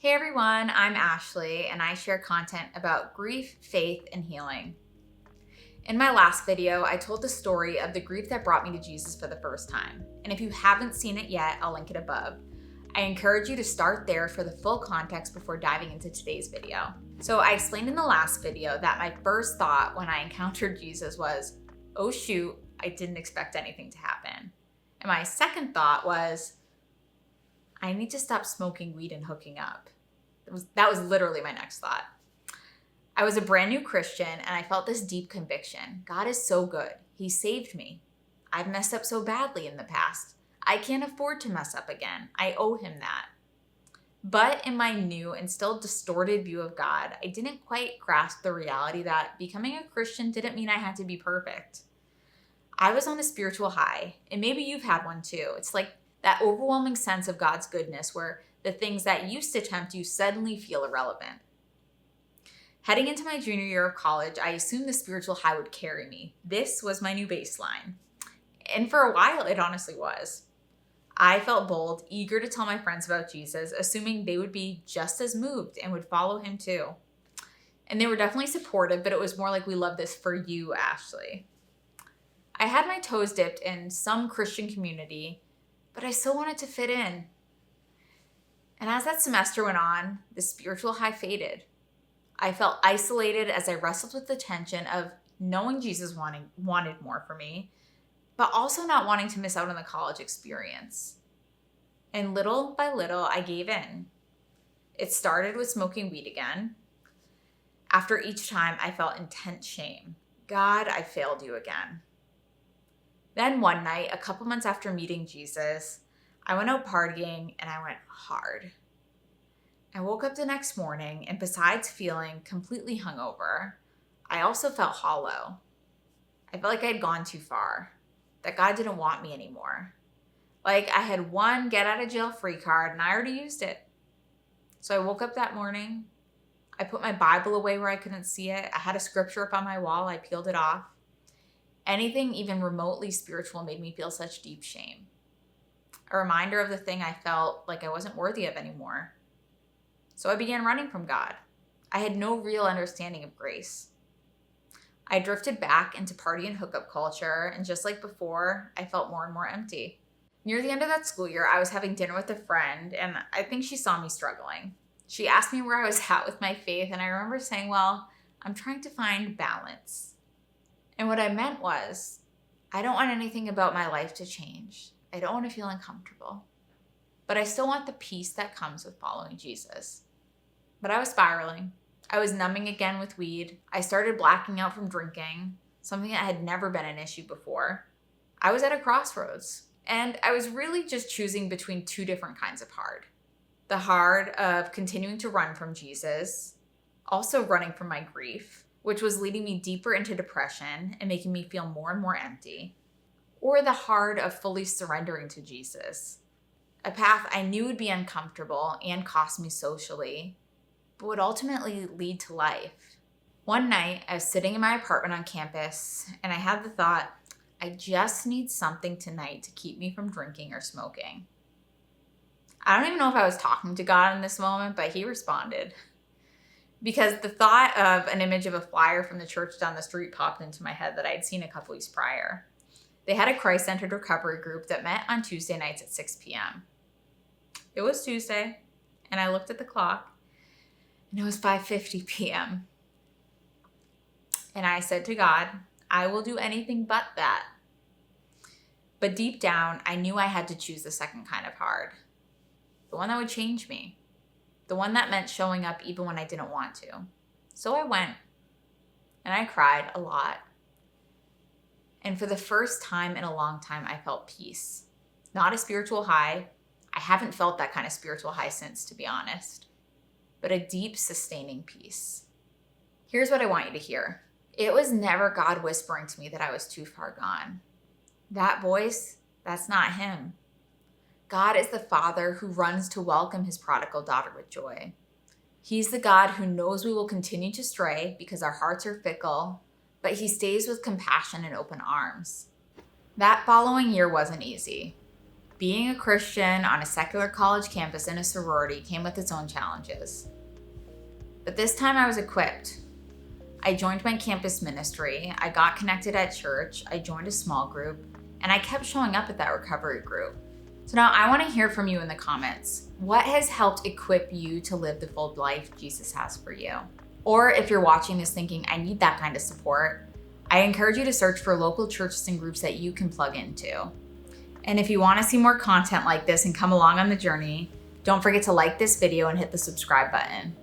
Hey everyone, I'm Ashley and I share content about grief, faith, and healing. In my last video, I told the story of the grief that brought me to Jesus for the first time. And if you haven't seen it yet, I'll link it above. I encourage you to start there for the full context before diving into today's video. So I explained in the last video that my first thought when I encountered Jesus was, oh shoot, I didn't expect anything to happen. And my second thought was, I need to stop smoking weed and hooking up. That was literally my next thought. I was a brand new Christian and I felt this deep conviction. God is so good. He saved me. I've messed up so badly in the past. I can't afford to mess up again. I owe him that. But in my new and still distorted view of God, I didn't quite grasp the reality that becoming a Christian didn't mean I had to be perfect. I was on a spiritual high, and maybe you've had one too. It's like that overwhelming sense of God's goodness where the things that used to tempt you suddenly feel irrelevant. Heading into my junior year of college, I assumed the spiritual high would carry me. This was my new baseline. And for a while, it honestly was. I felt bold, eager to tell my friends about Jesus, assuming they would be just as moved and would follow him too. And they were definitely supportive, but it was more like, we love this for you, Ashley. I had my toes dipped in some Christian community, but I still wanted to fit in. And as that semester went on, the spiritual high faded. I felt isolated as I wrestled with the tension of knowing Jesus wanted more for me, but also not wanting to miss out on the college experience. And little by little, I gave in. It started with smoking weed again. After each time, I felt intense shame. God, I failed you again. Then one night, a couple months after meeting Jesus, I went out partying and I went hard. I woke up the next morning and besides feeling completely hungover, I also felt hollow. I felt like I had gone too far, that God didn't want me anymore. Like I had one get out of jail free card and I already used it. So I woke up that morning. I put my Bible away where I couldn't see it. I had a scripture up on my wall. I peeled it off. Anything even remotely spiritual made me feel such deep shame. A reminder of the thing I felt like I wasn't worthy of anymore. So I began running from God. I had no real understanding of grace. I drifted back into party and hookup culture, and just like before, I felt more and more empty. Near the end of that school year, I was having dinner with a friend, and I think she saw me struggling. She asked me where I was at with my faith, and I remember saying, well, I'm trying to find balance. And what I meant was, I don't want anything about my life to change. I don't want to feel uncomfortable. But I still want the peace that comes with following Jesus. But I was spiraling. I was numbing again with weed. I started blacking out from drinking, something that had never been an issue before. I was at a crossroads, and I was really just choosing between two different kinds of hard. The hard of continuing to run from Jesus, also running from my grief, which was leading me deeper into depression and making me feel more and more empty. Or the hard of fully surrendering to Jesus, a path I knew would be uncomfortable and cost me socially, but would ultimately lead to life. One night, I was sitting in my apartment on campus, and I had the thought, I just need something tonight to keep me from drinking or smoking. I don't even know if I was talking to God in this moment, but he responded. Because the thought of an image of a flyer from the church down the street popped into my head that I'd seen a couple weeks prior. They had a Christ-centered recovery group that met on Tuesday nights at 6 p.m. It was Tuesday, and I looked at the clock, and it was 5:50 p.m. And I said to God, I will do anything but that. But deep down, I knew I had to choose the second kind of hard. The one that would change me. The one that meant showing up even when I didn't want to. So I went, and I cried a lot. And for the first time in a long time, I felt peace. Not a spiritual high. I haven't felt that kind of spiritual high since, to be honest. But a deep, sustaining peace. Here's what I want you to hear. It was never God whispering to me that I was too far gone. That voice, that's not him. God is the Father who runs to welcome his prodigal daughter with joy. He's the God who knows we will continue to stray because our hearts are fickle, but he stays with compassion and open arms. That following year wasn't easy. Being a Christian on a secular college campus in a sorority came with its own challenges. But this time I was equipped. I joined my campus ministry, I got connected at church, I joined a small group, and I kept showing up at that recovery group. So now I want to hear from you in the comments. What has helped equip you to live the full life Jesus has for you? Or if you're watching this thinking, I need that kind of support, I encourage you to search for local churches and groups that you can plug into. And if you want to see more content like this and come along on the journey, don't forget to like this video and hit the subscribe button.